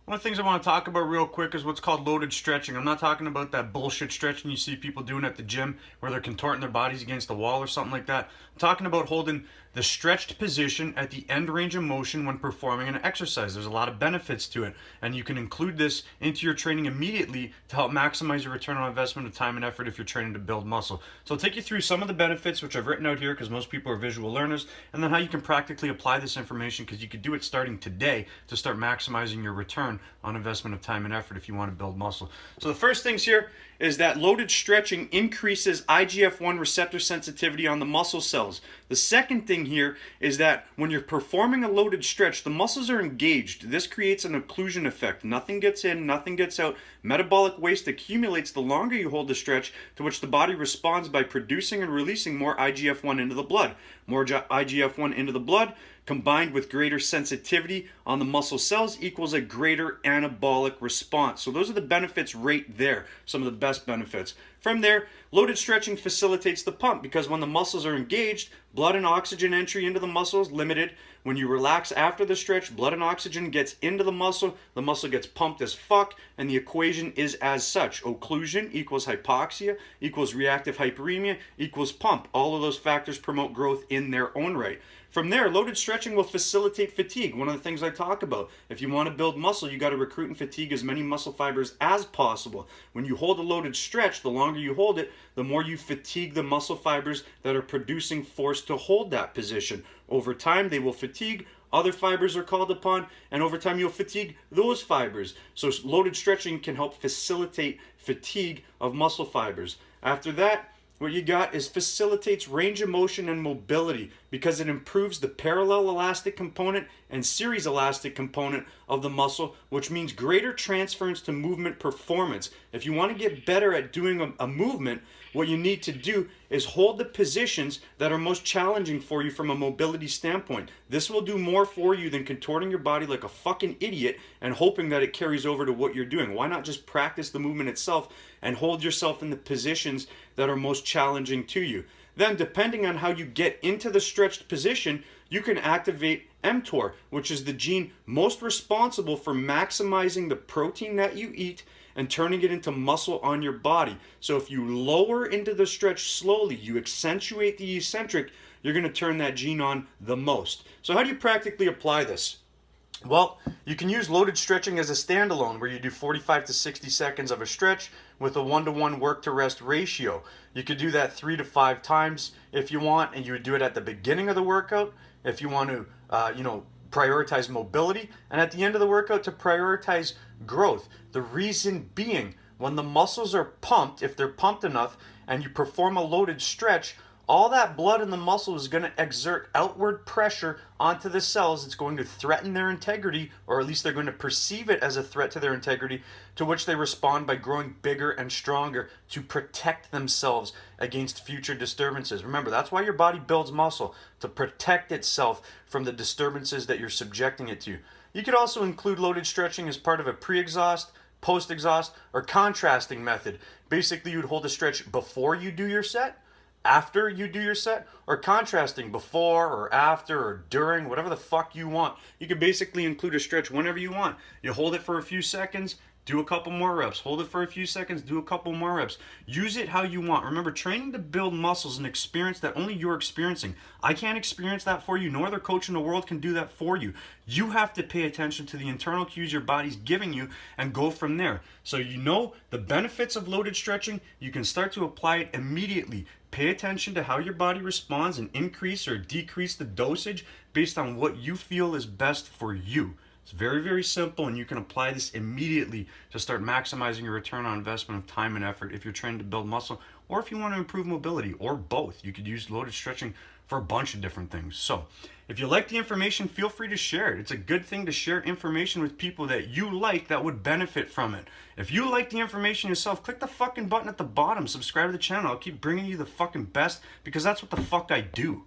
One of the things I want to talk about real quick is what's called loaded stretching. I'm not talking about that bullshit stretching you see people doing at the gym where they're contorting their bodies against the wall or something like that. I'm talking about holding the stretched position at the end range of motion when performing an exercise. There's a lot of benefits to it, and you can include this into your training immediately to help maximize your return on investment of time and effort if you're training to build muscle. So I'll take you through some of the benefits, which I've written out here because most people are visual learners, and then how you can practically apply this information, because you could do it starting today to start maximizing your return on investment of time and effort if you want to build muscle. So the first things here is that loaded stretching increases IGF-1 receptor sensitivity on the muscle cells. The second thing here is that when you're performing a loaded stretch, the muscles are engaged. This creates an occlusion effect. Nothing gets in, nothing gets out. Metabolic waste accumulates the longer you hold the stretch, to which the body responds by producing and releasing more IGF-1 into the blood. More IGF-1 into the blood combined with greater sensitivity on the muscle cells equals a greater anabolic response. So those are the benefits right there, some of the best benefits. From there, loaded stretching facilitates the pump, because when the muscles are engaged, blood and oxygen entry into the muscle is limited. When you relax after the stretch, blood and oxygen gets into the muscle gets pumped as fuck, and the equation is as such. Occlusion equals hypoxia equals reactive hyperemia equals pump. All of those factors promote growth in their own right. From there, loaded stretching will facilitate fatigue. One of the things I talk about, if you want to build muscle, you got to recruit and fatigue as many muscle fibers as possible. When you hold a loaded stretch, the longer you hold it, the more you fatigue the muscle fibers that are producing force to hold that position. Over time, they will fatigue, other fibers are called upon, and over time you'll fatigue those fibers. So loaded stretching can help facilitate fatigue of muscle fibers. After that, what you got is facilitates range of motion and mobility, because it improves the parallel elastic component and series elastic component of the muscle, which means greater transference to movement performance. If you want to get better at doing a movement, what you need to do is hold the positions that are most challenging for you from a mobility standpoint. This will do more for you than contorting your body like a fucking idiot and hoping that it carries over to what you're doing. Why not just practice the movement itself and hold yourself in the positions that are most challenging to you? Then, depending on how you get into the stretched position, you can activate mTOR, which is the gene most responsible for maximizing the protein that you eat and turning it into muscle on your body. So if you lower into the stretch slowly, you accentuate the eccentric, you're going to turn that gene on the most. So how do you practically apply this? Well, you can use loaded stretching as a standalone, where you do 45 to 60 seconds of a stretch with a 1-to-1 work to rest ratio. You could do that 3 to 5 times if you want, and you would do it at the beginning of the workout if you want to, prioritize mobility, and at the end of the workout to prioritize growth. The reason being, when the muscles are pumped, if they're pumped enough, and you perform a loaded stretch, all that blood in the muscle is going to exert outward pressure onto the cells. It's going to threaten their integrity, or at least they're going to perceive it as a threat to their integrity, to which they respond by growing bigger and stronger to protect themselves against future disturbances. Remember, that's why your body builds muscle, to protect itself from the disturbances that you're subjecting it to. You could also include loaded stretching as part of a pre-exhaust, post-exhaust, or contrasting method. Basically, you'd hold a stretch before you do your set, after you do your set, or contrasting before or after or during, whatever the fuck you want. You can basically include a stretch whenever you want. You hold it for a few seconds, do a couple more reps. Hold it for a few seconds, do a couple more reps. Use it how you want. Remember, training to build muscles is an experience that only you're experiencing. I can't experience that for you. No other coach in the world can do that for you. You have to pay attention to the internal cues your body's giving you and go from there. So you know the benefits of loaded stretching. You can start to apply it immediately. Pay attention to how your body responds and increase or decrease the dosage based on what you feel is best for you. It's very, very simple, and you can apply this immediately to start maximizing your return on investment of time and effort if you're trying to build muscle, or if you want to improve mobility, or both. You could use loaded stretching for a bunch of different things. So if you like the information, feel free to share it. It's a good thing to share information with people that you like that would benefit from it. If you like the information yourself, click the fucking button at the bottom, subscribe to the channel. I'll keep bringing you the fucking best, because that's what the fuck I do.